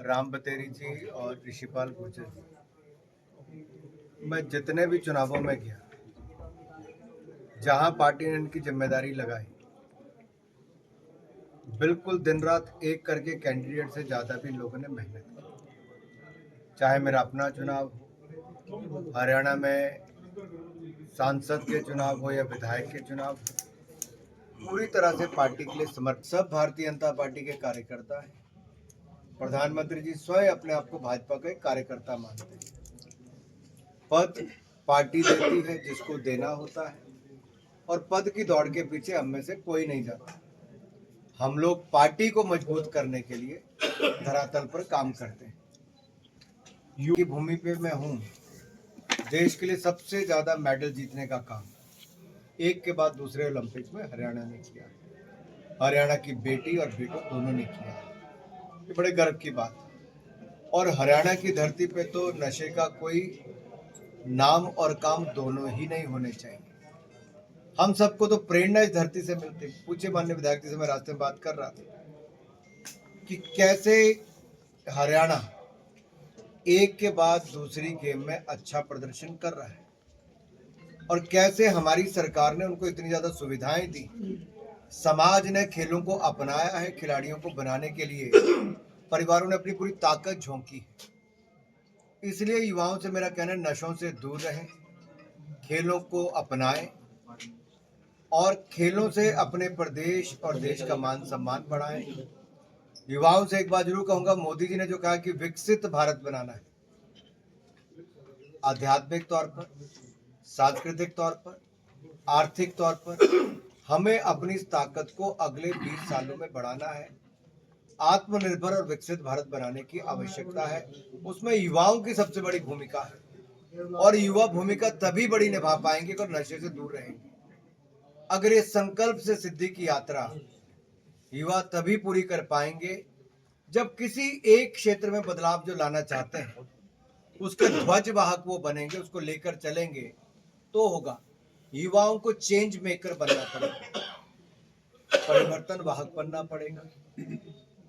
राम बतेरी जी और ऋषिपाल गुर्जर जी, मैं जितने भी चुनावों में गया, जहां पार्टी ने इनकी जिम्मेदारी लगाई, बिल्कुल दिन रात एक करके कैंडिडेट से ज़्यादा भी लोगों ने मेहनत की। चाहे मेरा अपना चुनाव हो, हरियाणा में सांसद के चुनाव हो या विधायक के चुनाव हो, पूरी तरह से पार्टी के लिए समर्पित सब भारतीय जनता पार्टी के कार्यकर्ता हैं। प्रधानमंत्री जी स्वयं अपने आप को भाजपा के कार्यकर्ता मानते हैं। पद पार्टी देती है जिसको देना होता है, और पद की दौड़ के पीछे हम में से कोई नहीं जाता। हम लोग पार्टी को मजबूत करने के लिए धरातल पर काम करते हैं। युवा की भूमि पे मैं हूँ। देश के लिए सबसे ज्यादा मेडल जीतने का काम एक के बाद दूसरे ओलंपिक्स में हरियाणा ने किया। हरियाणा की बेटी और बेटों दोनों ने किया। ये बड़े गर्व की बात है। और हरियाणा की धरती पे तो नशे का कोई नाम और काम दोनों ही नहीं होने चाहिए। हम सबको तो प्रेरणा इस धरती से मिलती है। पूछे माननीय विधायक जी से मैं रास्ते में बात कर रहा था कि कैसे हरियाणा एक के बाद दूसरी गेम में अच्छा प्रदर्शन कर रहा है, और कैसे हमारी सरकार ने उनको इतनी ज्यादा सुविधाएं दी। समाज ने खेलों को अपनाया है, खिलाड़ियों को बनाने के लिए परिवारों ने अपनी पूरी ताकत झोंकी है। इसलिए युवाओं से मेरा कहना है, नशों से दूर रहें, खेलों को अपनाएं और खेलों से अपने प्रदेश और देश का मान सम्मान बढ़ाएं। युवाओं से एक बात जरूर कहूंगा, मोदी जी ने जो कहा कि विकसित भारत बनाना है, आध्यात्मिक तौर पर, सांस्कृतिक तौर पर, आर्थिक तौर पर हमें अपनी इस ताकत को अगले 20 सालों में बढ़ाना है। आत्मनिर्भर और विकसित भारत बनाने की आवश्यकता है। उसमें युवाओं की सबसे बड़ी भूमिका है, और युवा भूमिका तभी बड़ी निभा पाएंगे अगर नशे से दूर रहेंगे। अगर ये संकल्प से सिद्धि की यात्रा युवा तभी पूरी कर पाएंगे जब किसी एक क्षेत्र में बदलाव जो लाना चाहते हैं उसके ध्वजवाहक वो बनेंगे, उसको लेकर चलेंगे तो होगा। युवाओं को चेंज मेकर बनना पड़ेगा, परिवर्तन वाहक बनना पड़ेगा।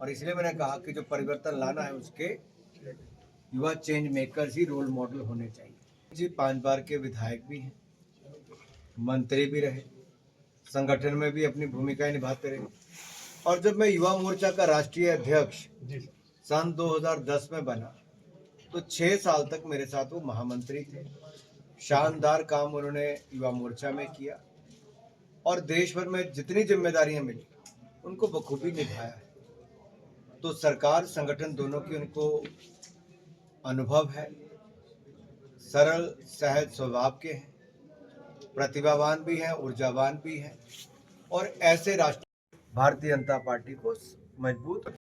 और इसलिए मैंने कहा कि जो परिवर्तन लाना है उसके युवा चेंज मेकर्स ही रोल मॉडल होने चाहिए। जी 5 बार के विधायक भी हैं, मंत्री भी रहे, संगठन में भी अपनी भूमिकाएं निभाते रहे। और जब मैं युवा मोर्चा का राष्ट्रीय अध्यक्ष सन 2010 में बना तो 6 साल तक मेरे साथ वो महामंत्री थे। शानदार काम उन्होंने युवा मोर्चा में किया, और देश भर में जितनी जिम्मेदारियां मिली उनको बखूबी निभाया है। तो सरकार संगठन दोनों की उनको अनुभव है, सरल सहज स्वभाव के हैं, प्रतिभावान भी हैं, ऊर्जावान भी हैं, और ऐसे राष्ट्र भारतीय जनता पार्टी को मजबूत